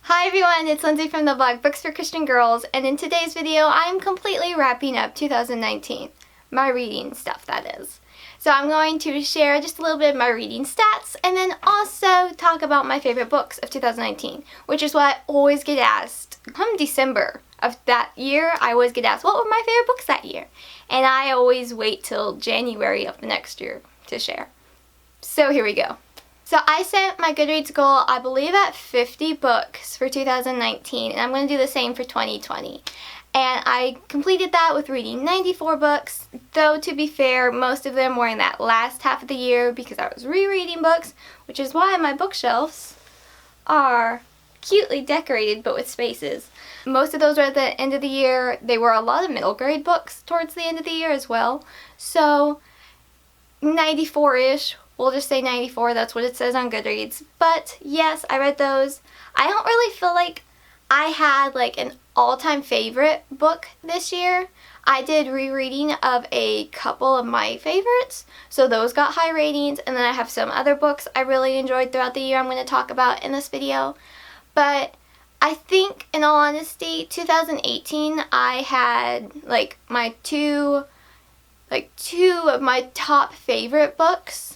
Hi everyone, it's Lindsay from the blog Books for Christian Girls, and in today's video I'm completely wrapping up 2019. My reading stuff, that is. So I'm going to share just a little bit of my reading stats and then also talk about my favorite books of 2019, which is what I always get asked. Come December of that year, I always get asked, what were my favorite books that year? And I always wait till January of the next year to share. So here we go. So I set my Goodreads goal, I believe, at 50 books for 2019, and I'm going to do the same for 2020. And I completed that with reading 94 books, though to be fair, most of them were in that last half of the year because I was rereading books, which is why my bookshelves are cutely decorated but with spaces. Most of those were at the end of the year. They were a lot of middle grade books towards the end of the year as well. So 94-ish. We'll just say 94, that's what it says on Goodreads. But yes, I read those. I don't really feel like I had like an all-time favorite book this year. I did rereading of a couple of my favorites, so those got high ratings, and then I have some other books I really enjoyed throughout the year I'm going to talk about in this video. But I think, in all honesty, 2018 I had like two of my top favorite books,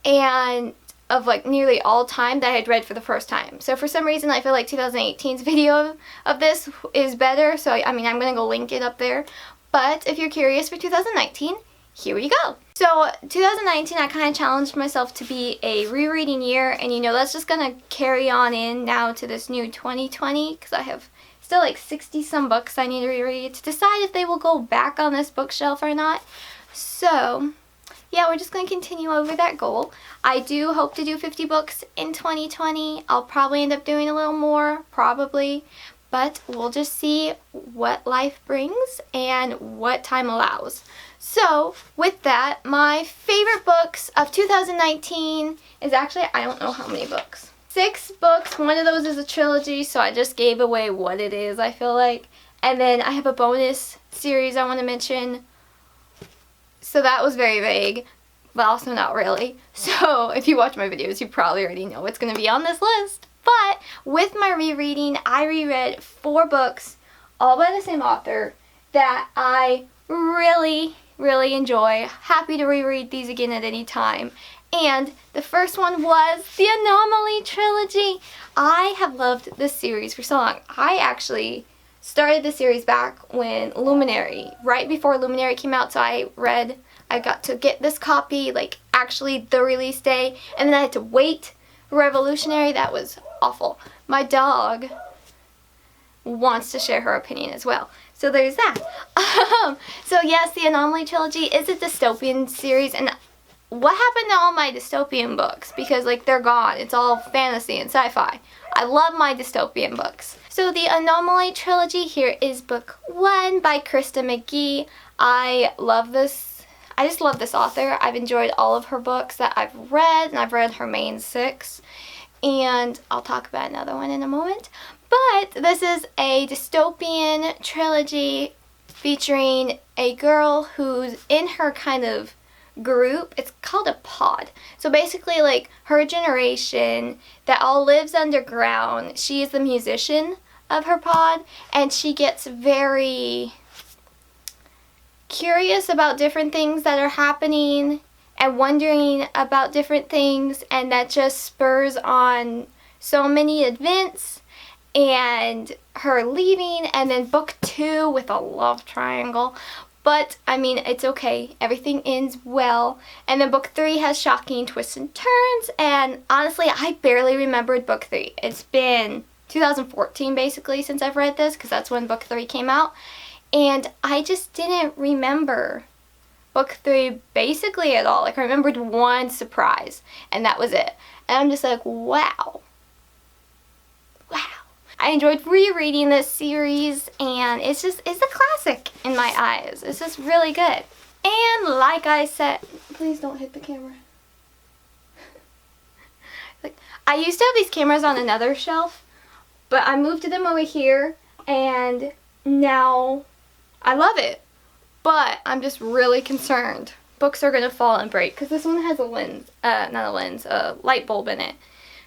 and of like nearly all time that I had read for the first time. So for some reason I feel like 2018's video of this is better, so I'm going to go link it up there. But if you're curious for 2019, here we go. So 2019 I kind of challenged myself to be a rereading year, and that's just going to carry on in now to this new 2020 because I have still like 60 some books I need to reread to decide if they will go back on this bookshelf or not. So yeah, we're just going to continue over that goal. I do hope to do 50 books in 2020. I'll probably end up doing a little more, probably. But we'll just see what life brings and what time allows. So, with that, my favorite books of 2019 is actually, I don't know how many books. 6 books. One of those is a trilogy, so I just gave away what it is, I feel like. And then I have a bonus series I want to mention. So that was very vague, but also not really. So if you watch my videos, you probably already know what's going to be on this list. But with my rereading, I reread 4 books, all by the same author, that I really, really enjoy. Happy to reread these again at any time. And the first one was the Anomaly trilogy. I have loved this series for so long. I actually started the series back when Luminary, right before Luminary came out, so I got to get this copy, like actually the release day, and then I had to wait Revolutionary. That was awful. My dog wants to share her opinion as well, so there's that. So yes, the Anomaly trilogy is a dystopian series, and what happened to all my dystopian books? Because like they're gone. It's all fantasy and sci-fi. I love my dystopian books. So the Anomaly trilogy, here is book 1 by Krista McGee. I just love this author. I've enjoyed all of her books that I've read, and I've read her main 6. And I'll talk about another one in a moment. But this is a dystopian trilogy featuring a girl who's in her kind of group. It's called a pod. So basically like her generation that all lives underground, she is the musician of her pod, and she gets very curious about different things that are happening and wondering about different things, and that just spurs on so many events and her leaving, and then book 2 with a love triangle. But, it's okay. Everything ends well. And then book 3 has shocking twists and turns. And honestly, I barely remembered book 3. It's been 2014 basically since I've read this, because that's when book 3 came out. And I just didn't remember book 3 basically at all. Like, I remembered one surprise, and that was it. And I'm just like, wow. I enjoyed rereading this series, and it's a classic in my eyes. It's just really good. And like I said, please don't hit the camera. Like, I used to have these cameras on another shelf, but I moved them over here, and now I love it. But I'm just really concerned books are going to fall and break, because this one has a light bulb in it.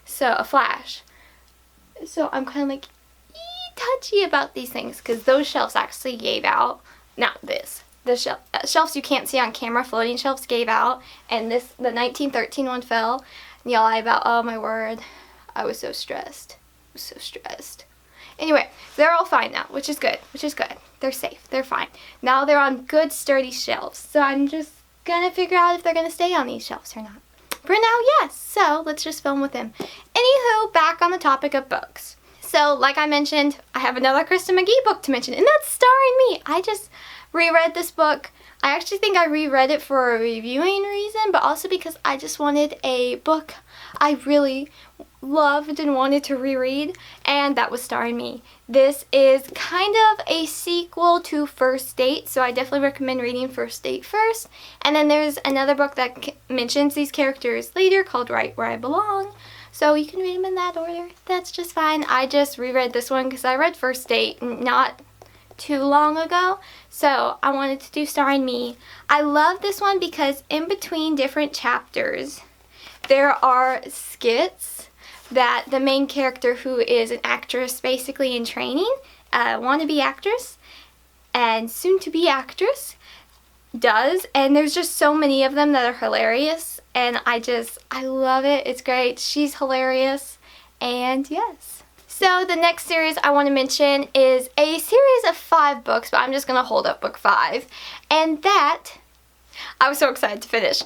So, a flash. So I'm kind of like touchy about these things because those shelves actually gave out. Not this. The shelves you can't see on camera, floating shelves, gave out, and the 1913 one fell. And y'all, oh my word, I was so stressed. I was so stressed. Anyway, they're all fine now, which is good, They're safe, they're fine. Now they're on good, sturdy shelves, so I'm just gonna figure out if they're gonna stay on these shelves or not. For now, yes, so let's just film with them. Anywho, back on the topic of books. So, like I mentioned, I have another Kristen McGee book to mention, and that's starring me. I just reread this book. I actually think I reread it for a reviewing reason, but also because I just wanted a book I really loved and wanted to reread, and that was starring me. This is kind of a sequel to First Date, so I definitely recommend reading First Date first. And then there's another book that mentions these characters later called Right Where I Belong. So you can read them in that order. That's just fine. I just reread this one because I read First Date not too long ago, so I wanted to do starring me. I love this one because in between different chapters there are skits that the main character, who is an actress basically in training, wannabe actress and soon-to-be actress, does, and there's just so many of them that are hilarious, and I love it. It's great. She's hilarious, and yes. So the next series I want to mention is a series of 5 books, but I'm just going to hold up book 5, and that I was so excited to finish.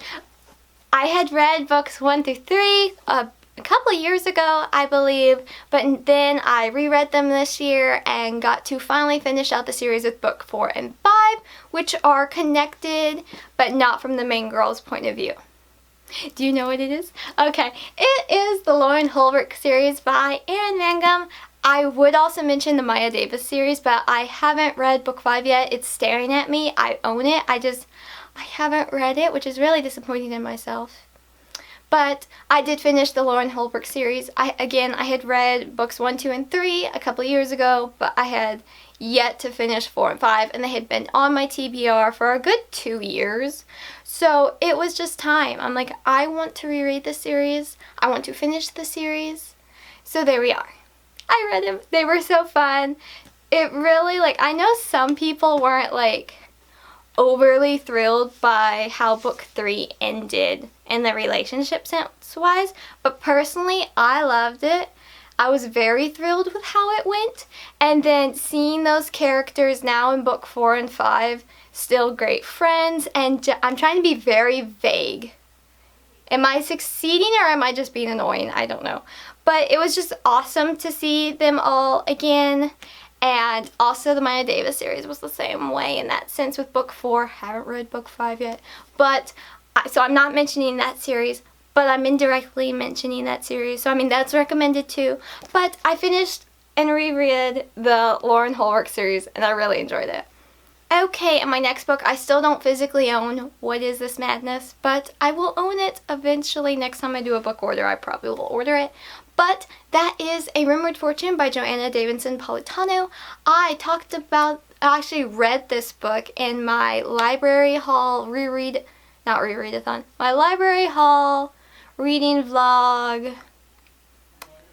I had read books 1 through 3 a couple of years ago, I believe, but then I reread them this year and got to finally finish out the series with book 4 and 5, which are connected, but not from the main girl's point of view. Do you know what it is? Okay, it is the Lauren Holbrook series by Erin Mangum. I would also mention the Maya Davis series, but I haven't read book 5 yet. It's staring at me. I own it. I haven't read it, which is really disappointing in myself. But I did finish the Lauren Holbrook series. I had read books 1, 2, and 3 a couple years ago, but I had yet to finish 4 and 5, and they had been on my TBR for a good 2 years. So it was just time. I'm like, I want to reread the series. I want to finish the series. So there we are. I read them. They were so fun. It really, I know some people weren't, overly thrilled by how book 3 ended in the relationship sense-wise, but personally, I loved it. I was very thrilled with how it went, and then seeing those characters now in book 4 and 5, still great friends, and I'm trying to be very vague. Am I succeeding or am I just being annoying? I don't know. But it was just awesome to see them all again. And also the Maya Davis series was the same way in that sense with book 4. Haven't read book 5 yet. But, so I'm not mentioning that series, but I'm indirectly mentioning that series. So, that's recommended too. But I finished and reread the Lauren Holbrook series, and I really enjoyed it. Okay, and my next book, I still don't physically own What Is This Madness, but I will own it eventually. Next time I do a book order, I probably will order it. But that is A Rumored Fortune by Joanna Davidson Politano. I actually read this book in my library hall my library hall reading vlog.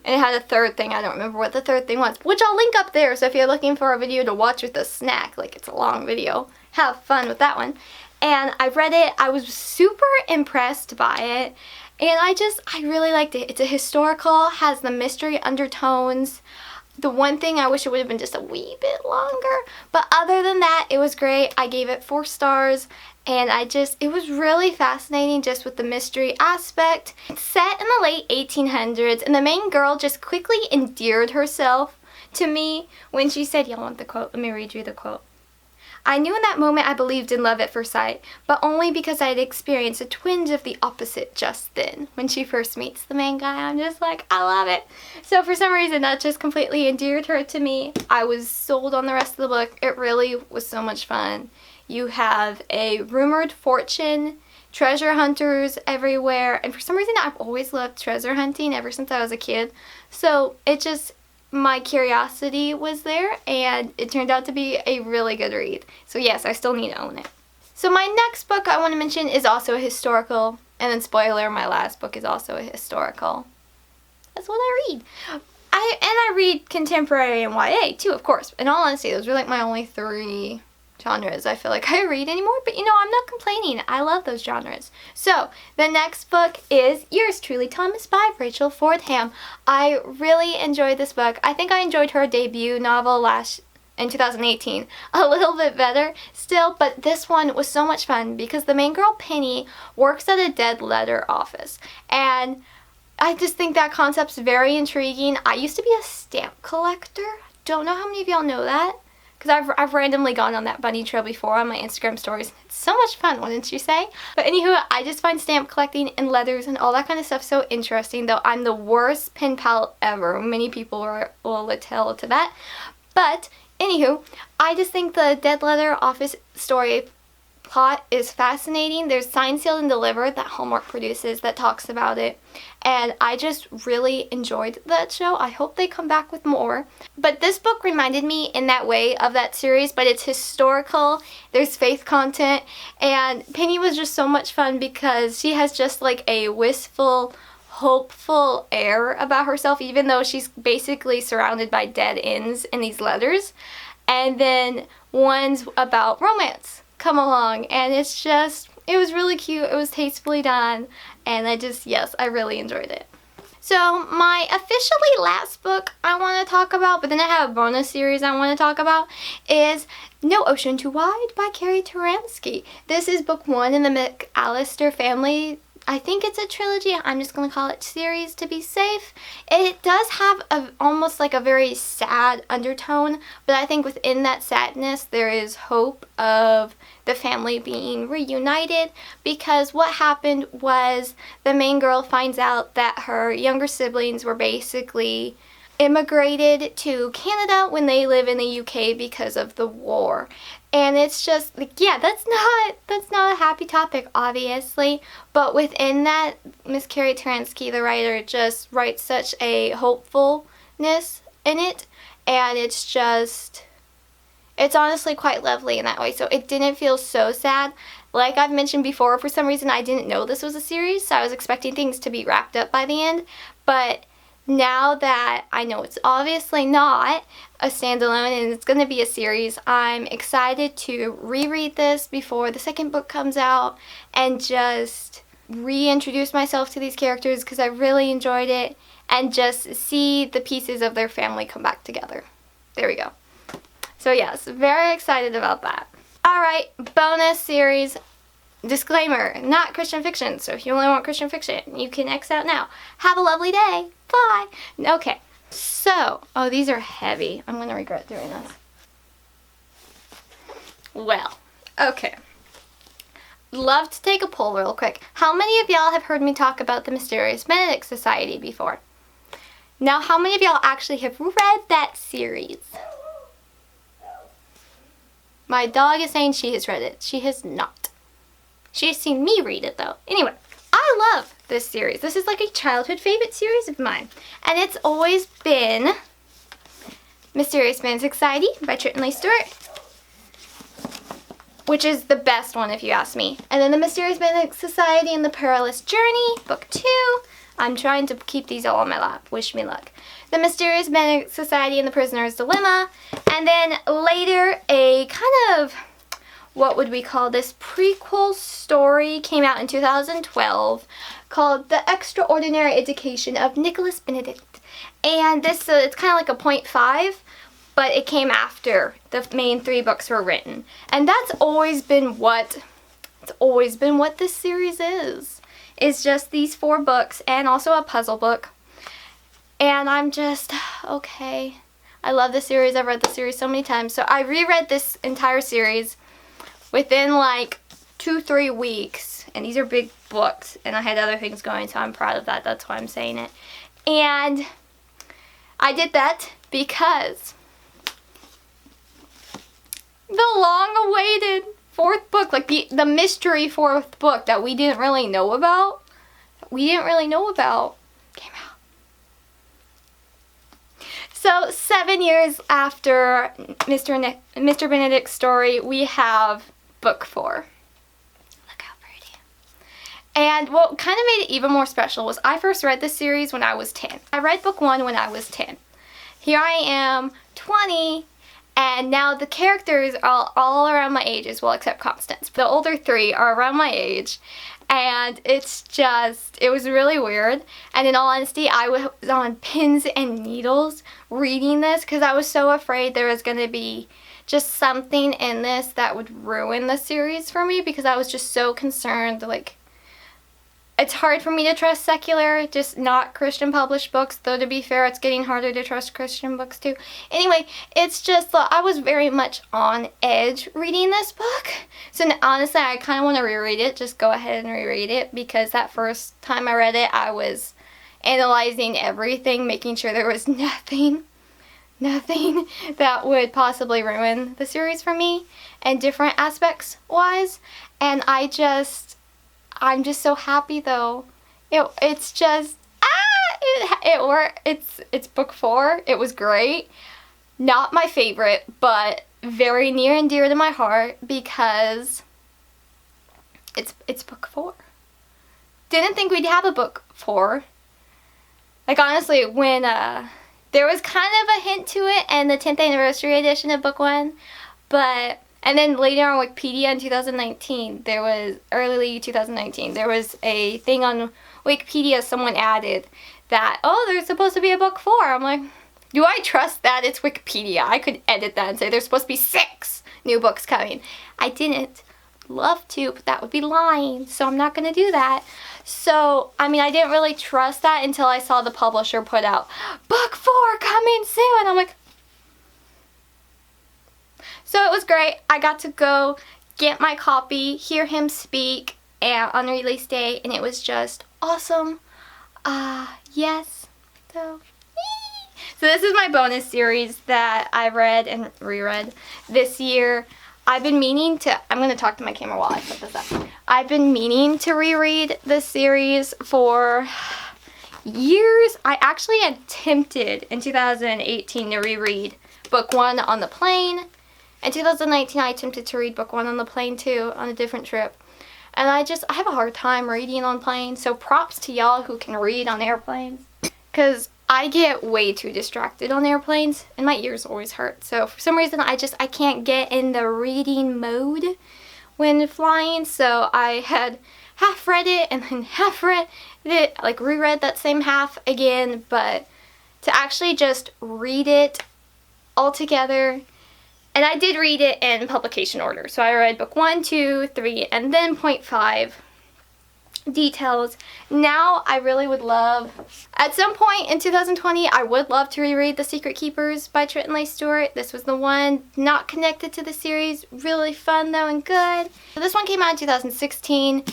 And it had a third thing. I don't remember what the third thing was, which I'll link up there. So if you're looking for a video to watch with a snack, it's a long video, have fun with that one. And I read it. I was super impressed by it. And I really liked it. It's a historical, has the mystery undertones. The one thing I wish it would have been just a wee bit longer. But other than that, it was great. I gave it 4 stars. And it was really fascinating just with the mystery aspect. It's set in the late 1800s, and the main girl just quickly endeared herself to me when she said, y'all want the quote? Let me read you the quote. I knew in that moment I believed in love at first sight, but only because I had experienced a twinge of the opposite just then. When she first meets the main guy, I'm just like, I love it. So for some reason, that just completely endeared her to me. I was sold on the rest of the book. It really was so much fun. You have a rumored fortune, treasure hunters everywhere, and for some reason I've always loved treasure hunting ever since I was a kid. So my curiosity was there, and it turned out to be a really good read. So yes, I still need to own it. So my next book I want to mention is also a historical, and then spoiler, my last book is also a historical. That's what I read. I read contemporary and YA too, of course. In all honesty, those are like my only 3 genres I feel like I read anymore, but you know, I'm not complaining. I love those genres. So, the next book is Yours Truly, Thomas by Rachel Fordham. I really enjoyed this book. I think I enjoyed her debut novel in 2018 a little bit better still, but this one was so much fun because the main girl, Penny, works at a dead letter office, and I just think that concept's very intriguing. I used to be a stamp collector. Don't know how many of y'all know that, because I've randomly gone on that bunny trail before on my Instagram stories. It's so much fun, wouldn't you say? But anywho, I just find stamp collecting and letters and all that kind of stuff so interesting, though I'm the worst pen pal ever. Many people will attest to that. But anywho, I just think the dead letter office story plot is fascinating. There's Signed, Sealed, and Delivered that Hallmark produces that talks about it, and I just really enjoyed that show. I hope they come back with more. But this book reminded me in that way of that series, but it's historical, there's faith content, and Penny was just so much fun because she has just like a wistful, hopeful air about herself, even though she's basically surrounded by dead ends in these letters. And then one's about romance come along, and it was really cute. It was tastefully done, and I really enjoyed it. So my officially last book I want to talk about, but then I have a bonus series I want to talk about, is No Ocean Too Wide by Carrie Taransky. This is book 1 in the McAllister family. I think it's a trilogy. I'm just going to call it series to be safe. It does have almost like a very sad undertone, but I think within that sadness there is hope of the family being reunited, because what happened was the main girl finds out that her younger siblings were basically immigrated to Canada when they live in the UK because of the war. And it's just like, yeah, that's not a happy topic, obviously, but within that, Miss Carrie Taransky, the writer, just writes such a hopefulness in it, and it's honestly quite lovely in that way. So it didn't feel so sad. Like I've mentioned before, for some reason I didn't know this was a series, so I was expecting things to be wrapped up by the end, but now that I know it's obviously not a standalone and it's going to be a series, I'm excited to reread this before the second book comes out and just reintroduce myself to these characters because I really enjoyed it, and just see the pieces of their family come back together. There we go. So yes, very excited about that. Alright, bonus series. Disclaimer, not Christian fiction, so if you only want Christian fiction, you can X out now. Have a lovely day. Bye. Okay, so, oh, these are heavy. I'm going to regret doing this. Well, okay. Love to take a poll real quick. How many of y'all have heard me talk about the Mysterious Benedict Society before? Now, how many of y'all actually have read that series? My dog is saying she has read it. She has not. She has seen me read it, though. Anyway, I love this series. This is like a childhood favorite series of mine. And it's always been Mysterious Benedict Society by Triton Lee Stewart, which is the best one if you ask me. And then the Mysterious Benedict Society and the Perilous Journey, book 2. I'm trying to keep these all on my lap. Wish me luck. The Mysterious Benedict Society and the Prisoner's Dilemma. And then later, a kind of, what would we call this, prequel story came out in 2012 called The Extraordinary Education of Nicholas Benedict. And this, it's kind of like a 0.5, but it came after the main 3 books were written. And that's always been what this series is. It's just these 4 books and also a puzzle book. And I'm just, okay. I love this series. I've read the series so many times. So I reread this entire series within like 2-3 weeks. And these are big books. And I had other things going, so I'm proud of that. That's why I'm saying it. And I did that because the long-awaited 4th book, like the mystery 4th book that we didn't really know about, came out. So 7 years after Mr. Benedict's story, we have book 4. Look how pretty. And what kind of made it even more special was I first read this series when I was 10. I read book 1 when I was 10. Here I am, 20, and now the characters are all around my age as well, except Constance. The older 3 are around my age, and it's just, it was really weird. And in all honesty, I was on pins and needles reading this because I was so afraid there was going to be just something in this that would ruin the series for me, because I was just so concerned. Like, it's hard for me to trust secular, just not Christian published books, though to be fair, it's getting harder to trust Christian books too. Anyway, it's just, I was very much on edge reading this book. So honestly, I kind of want to reread it. Just go ahead and reread it, because that first time I read it, I was analyzing everything, making sure there was nothing that would possibly ruin the series for me and different aspects wise. And I'm just so happy though. It's just, it worked. It's book 4. It was great. Not my favorite, but very near and dear to my heart, because it's book 4. Didn't think we'd have a book 4. Like, honestly, when there was kind of a hint to it in the 10th anniversary edition of book 1, but and then later on Wikipedia in 2019, early 2019, there was a thing on Wikipedia someone added that, oh, there's supposed to be a book 4. I'm like, do I trust that? It's Wikipedia. I could edit that and say there's supposed to be 6 new books coming. I didn't. Love to, but that would be lying, so I'm not going to do that. So, I mean, I didn't really trust that until I saw the publisher put out, book 4 coming soon. I'm like, so it was great. I got to go get my copy, hear him speak on release day, and it was just awesome. Yes. So this is my bonus series that I read and reread this year. I've been meaning to, I'm going to talk to my camera while I put this up. I've been meaning to reread this series for years. I actually attempted in 2018 to reread book 1 on the plane. In 2019, I attempted to read book 1 on the plane too, on a different trip. And I have a hard time reading on planes, so props to y'all who can read on airplanes. Because I get way too distracted on airplanes, and my ears always hurt. So for some reason, I can't get in the reading mode when flying. So I had half read it and then half read it, like reread that same half again. But to actually just read it all together. And I did read it in publication order. So I read book 1, 2, 3, and then point 5 details. Now I really would love, at some point in 2020, I would love to reread The Secret Keepers by Trenton Lee Stewart. This was the one not connected to the series. Really fun though and good. So this one came out in 2016.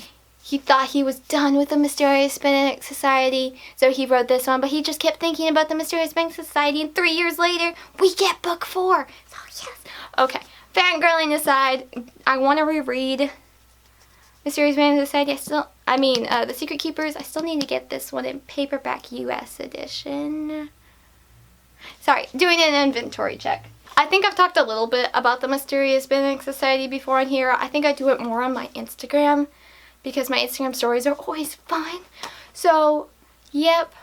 He thought he was done with the Mysterious Benedict Society, so he wrote this one, but he just kept thinking about the Mysterious Benedict Society, and 3 years later, we get book 4. So yes. Okay, fangirling aside, I want to reread Mysterious Benedict Society. The Secret Keepers. I still need to get this one in paperback US edition. Sorry, doing an inventory check. I think I've talked a little bit about the Mysterious Benedict Society before on here. I think I do it more on my Instagram, because my Instagram stories are always fun. So, yep,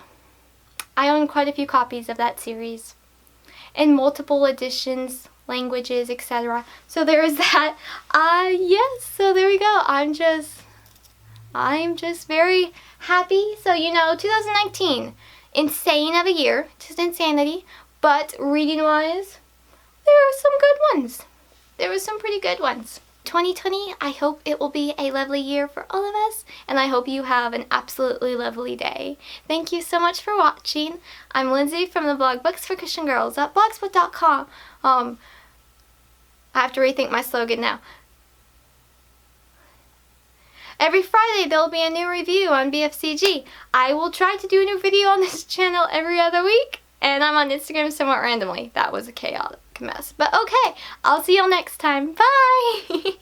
I own quite a few copies of that series in multiple editions, languages, etc. So there is that. Yes, so there we go. I'm just very happy. So, 2019, insane of a year, just insanity, but reading-wise, there were some good ones. There were some pretty good ones. 2020, I hope it will be a lovely year for all of us, and I hope you have an absolutely lovely day. Thank you so much for watching. I'm Lindsay from the blog Books for Christian Girls at blogspot.com. I have to rethink my slogan now. Every Friday there will be a new review on BFCG. I will try to do a new video on this channel every other week, and I'm on Instagram somewhat randomly. That was a chaotic mess. But okay, I'll see y'all next time. Bye!